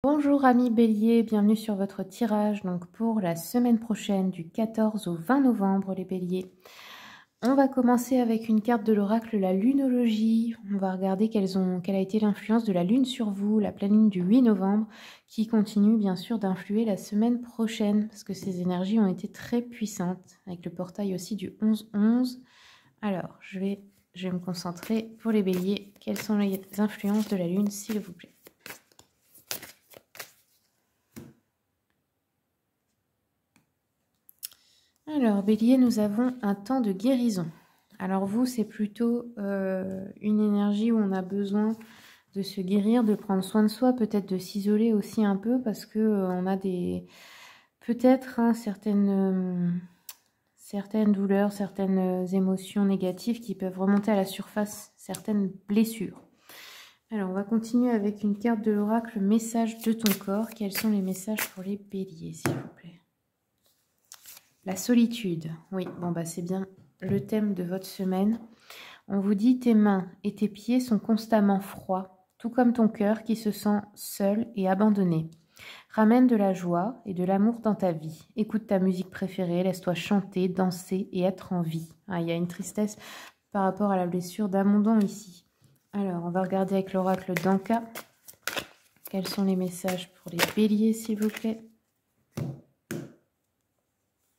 Bonjour amis Bélier, bienvenue sur votre tirage donc pour la semaine prochaine du 14 au 20 novembre les Béliers. On va commencer avec une carte de l'oracle, la lunologie. On va regarder quelle a été l'influence de la lune sur vous, la pleine lune du 8 novembre, qui continue bien sûr d'influer la semaine prochaine, parce que ces énergies ont été très puissantes, avec le portail aussi du 11-11. Alors, je vais me concentrer pour les Béliers. Quelles sont les influences de la lune, s'il vous plaît? Alors, Bélier, nous avons un temps de guérison. Alors vous, c'est plutôt une énergie où on a besoin de se guérir, de prendre soin de soi, peut-être de s'isoler aussi un peu parce que on a peut-être certaines douleurs, certaines émotions négatives qui peuvent remonter à la surface, certaines blessures. Alors, on va continuer avec une carte de l'oracle, message de ton corps. Quels sont les messages pour les Béliers, s'il vous plaît? La solitude, oui, bon bah c'est bien le thème de votre semaine. On vous dit tes mains et tes pieds sont constamment froids, tout comme ton cœur qui se sent seul et abandonné. Ramène de la joie et de l'amour dans ta vie. Écoute ta musique préférée, laisse-toi chanter, danser et être en vie. Ah, il y a une tristesse par rapport à la blessure d'Amondon ici. Alors, on va regarder avec l'oracle d'Anka. Quels sont les messages pour les Béliers, s'il vous plaît?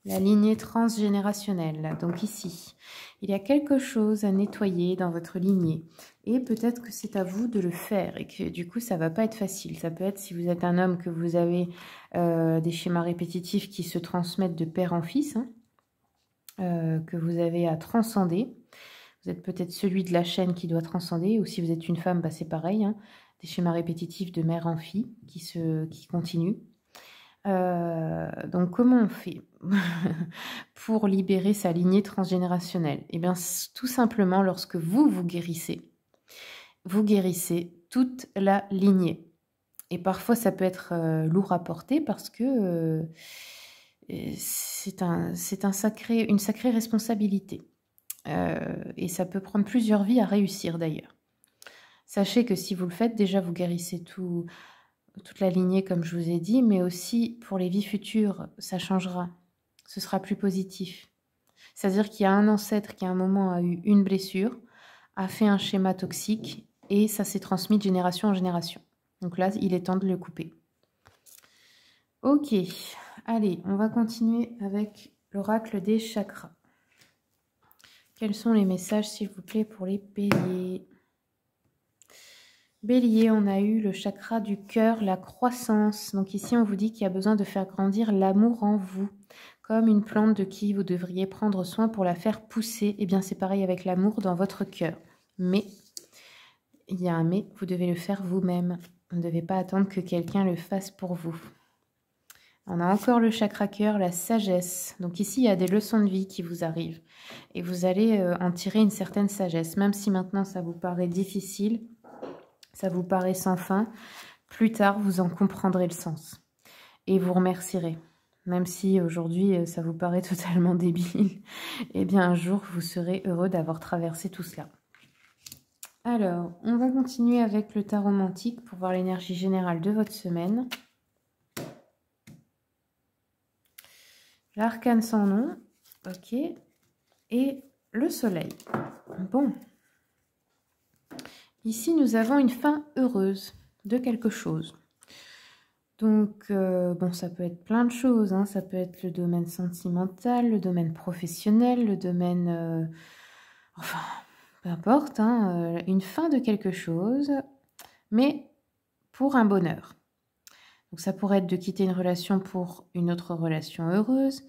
La lignée transgénérationnelle. Donc ici, il y a quelque chose à nettoyer dans votre lignée. Et peut-être que c'est à vous de le faire et que du coup, ça va pas être facile. Ça peut être si vous êtes un homme que vous avez des schémas répétitifs qui se transmettent de père en fils, que vous avez à transcender. Vous êtes peut-être celui de la chaîne qui doit transcender. Ou si vous êtes une femme, bah, c'est pareil. Des schémas répétitifs de mère en fille qui continuent. Donc comment on fait pour libérer sa lignée transgénérationnelle? Eh bien, tout simplement, lorsque vous guérissez toute la lignée. Et parfois, ça peut être lourd à porter parce que c'est une sacrée responsabilité. Et ça peut prendre plusieurs vies à réussir d'ailleurs. Sachez que si vous le faites, déjà, vous guérissez toute la lignée, comme je vous ai dit, mais aussi pour les vies futures, ça changera. Ce sera plus positif. C'est-à-dire qu'il y a un ancêtre qui, à un moment, a eu une blessure, a fait un schéma toxique, et ça s'est transmis de génération en génération. Donc là, il est temps de le couper. Ok, allez, on va continuer avec l'oracle des chakras. Quels sont les messages, s'il vous plaît, pour les Béliers? Bélier, on a eu le chakra du cœur, la croissance. Donc ici, on vous dit qu'il y a besoin de faire grandir l'amour en vous, comme une plante de qui vous devriez prendre soin pour la faire pousser. Eh bien, c'est pareil avec l'amour dans votre cœur. Mais, il y a un mais, vous devez le faire vous-même. Vous ne devez pas attendre que quelqu'un le fasse pour vous. On a encore le chakra cœur, la sagesse. Donc ici, il y a des leçons de vie qui vous arrivent. Et vous allez en tirer une certaine sagesse. Même si maintenant, ça vous paraît difficile, ça vous paraît sans fin, plus tard, vous en comprendrez le sens. Et vous remercierez. Même si aujourd'hui, ça vous paraît totalement débile, eh bien un jour, vous serez heureux d'avoir traversé tout cela. Alors, on va continuer avec le tarot romantique pour voir l'énergie générale de votre semaine. L'arcane sans nom, ok, et le soleil. Bon. Ici, nous avons une fin heureuse de quelque chose. Donc, bon, ça peut être plein de choses. Ça peut être le domaine sentimental, le domaine professionnel, le domaine... enfin, peu importe, une fin de quelque chose, mais pour un bonheur. Donc, ça pourrait être de quitter une relation pour une autre relation heureuse.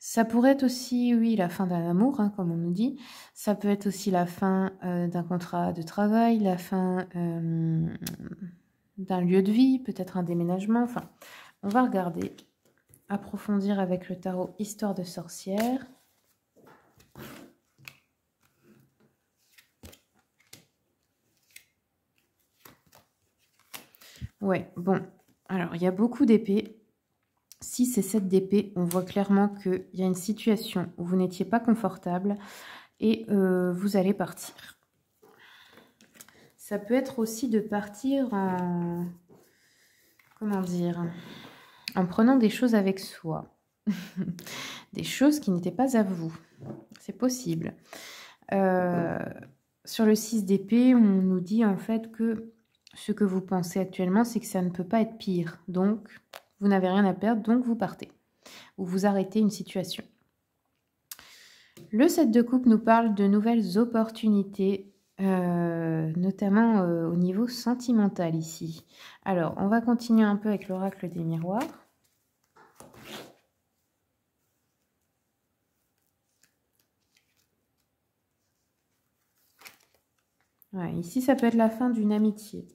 Ça pourrait être aussi, oui, la fin d'un amour, comme on nous dit. Ça peut être aussi la fin d'un contrat de travail, la fin d'un lieu de vie, peut-être un déménagement. Enfin, on va regarder, approfondir avec le tarot Histoire de sorcière. Ouais, bon. Alors, il y a beaucoup d'épées. 6 et 7 d'épée, on voit clairement qu'il y a une situation où vous n'étiez pas confortable et vous allez partir. Ça peut être aussi de partir comment dire, en prenant des choses avec soi. Des choses qui n'étaient pas à vous. C'est possible. Sur le 6 d'épée, on nous dit en fait que ce que vous pensez actuellement, c'est que ça ne peut pas être pire. Donc, vous n'avez rien à perdre, donc vous partez. Ou vous arrêtez une situation. Le 7 de coupe nous parle de nouvelles opportunités, notamment au niveau sentimental ici. Alors, on va continuer un peu avec l'oracle des miroirs. Ouais, ici, ça peut être la fin d'une amitié.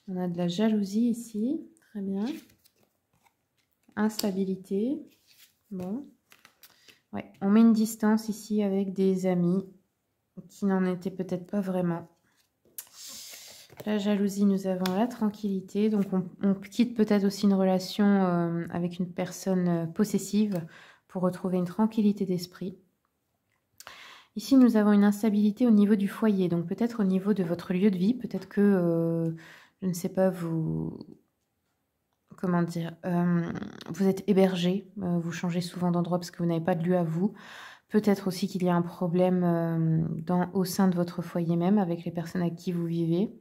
On a de la jalousie ici. Très bien. Instabilité. Bon. Ouais, on met une distance ici avec des amis qui n'en étaient peut-être pas vraiment. La jalousie, nous avons la tranquillité. Donc, on quitte peut-être aussi une relation avec une personne possessive pour retrouver une tranquillité d'esprit. Ici, nous avons une instabilité au niveau du foyer. Donc, peut-être au niveau de votre lieu de vie. Peut-être que, je ne sais pas, vous... Comment dire, vous êtes hébergé, vous changez souvent d'endroit parce que vous n'avez pas de lieu à vous. Peut-être aussi qu'il y a un problème au sein de votre foyer même avec les personnes avec qui vous vivez.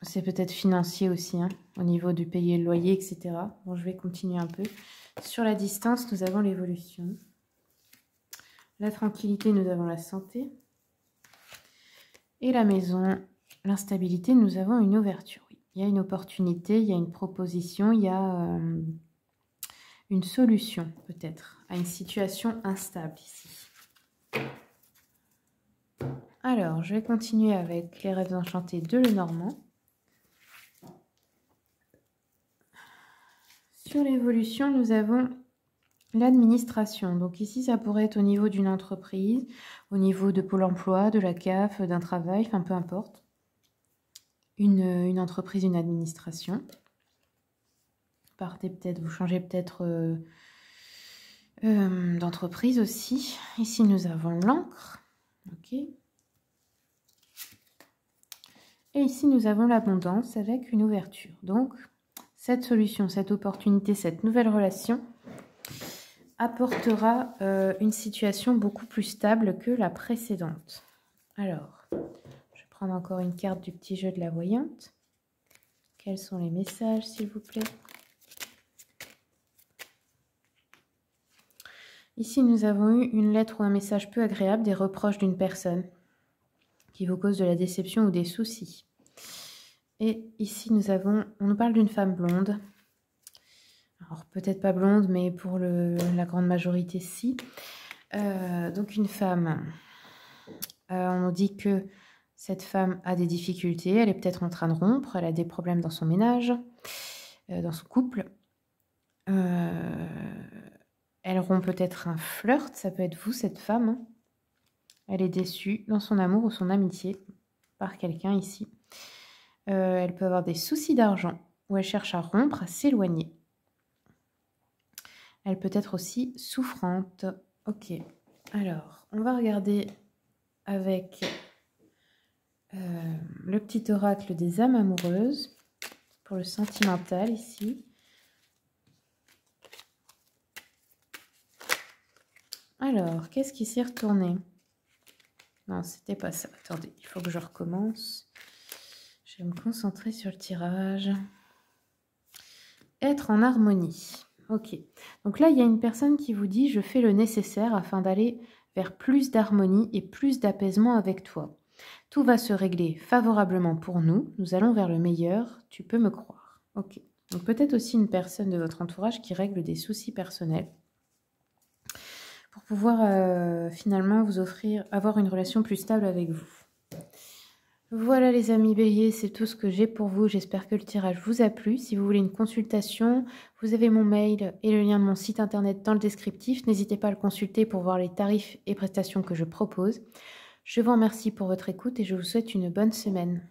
C'est peut-être financier aussi, hein, au niveau du payer le loyer, etc. Bon, je vais continuer un peu. Sur la distance, nous avons l'évolution. La tranquillité, nous avons la santé. Et la maison, l'instabilité, nous avons une ouverture. Il y a une opportunité, il y a une proposition, il y a une solution peut-être à une situation instable ici. Alors, je vais continuer avec les rêves enchantés de Lenormand. Sur l'évolution, nous avons l'administration. Donc ici, ça pourrait être au niveau d'une entreprise, au niveau de Pôle emploi, de la CAF, d'un travail, enfin peu importe. Une entreprise, une administration. Partez peut-être, vous changez peut-être d'entreprise aussi. Ici, nous avons l'encre. Ok. Et ici, nous avons l'abondance avec une ouverture. Donc, cette solution, cette opportunité, cette nouvelle relation apportera une situation beaucoup plus stable que la précédente. Alors, je vais prendre encore une carte du petit jeu de la voyante. Quels sont les messages, s'il vous plaît? Ici, nous avons eu une lettre ou un message peu agréable, des reproches d'une personne qui vous cause de la déception ou des soucis. Et ici, on nous parle d'une femme blonde. Alors, peut-être pas blonde, mais pour la grande majorité, si. Donc, une femme. On nous dit que cette femme a des difficultés. Elle est peut-être en train de rompre. Elle a des problèmes dans son ménage, dans son couple. Elle rompt peut-être un flirt. Ça peut être vous, cette femme. Elle est déçue dans son amour ou son amitié par quelqu'un ici. Elle peut avoir des soucis d'argent ou elle cherche à rompre, à s'éloigner. Elle peut être aussi souffrante. Ok, alors on va regarder avec le petit oracle des âmes amoureuses pour le sentimental ici. Alors, qu'est-ce qui s'est retourné? Non, c'était pas ça. Attendez, il faut que je recommence. Je vais me concentrer sur le tirage. Être en harmonie. Ok. Donc là, il y a une personne qui vous dit « Je fais le nécessaire afin d'aller vers plus d'harmonie et plus d'apaisement avec toi. Tout va se régler favorablement pour nous. Nous allons vers le meilleur. Tu peux me croire. » Ok. Donc peut-être aussi une personne de votre entourage qui règle des soucis personnels pour pouvoir finalement vous avoir une relation plus stable avec vous. Voilà les amis béliers, c'est tout ce que j'ai pour vous. J'espère que le tirage vous a plu. Si vous voulez une consultation, vous avez mon mail et le lien de mon site internet dans le descriptif. N'hésitez pas à le consulter pour voir les tarifs et prestations que je propose. Je vous remercie pour votre écoute et je vous souhaite une bonne semaine.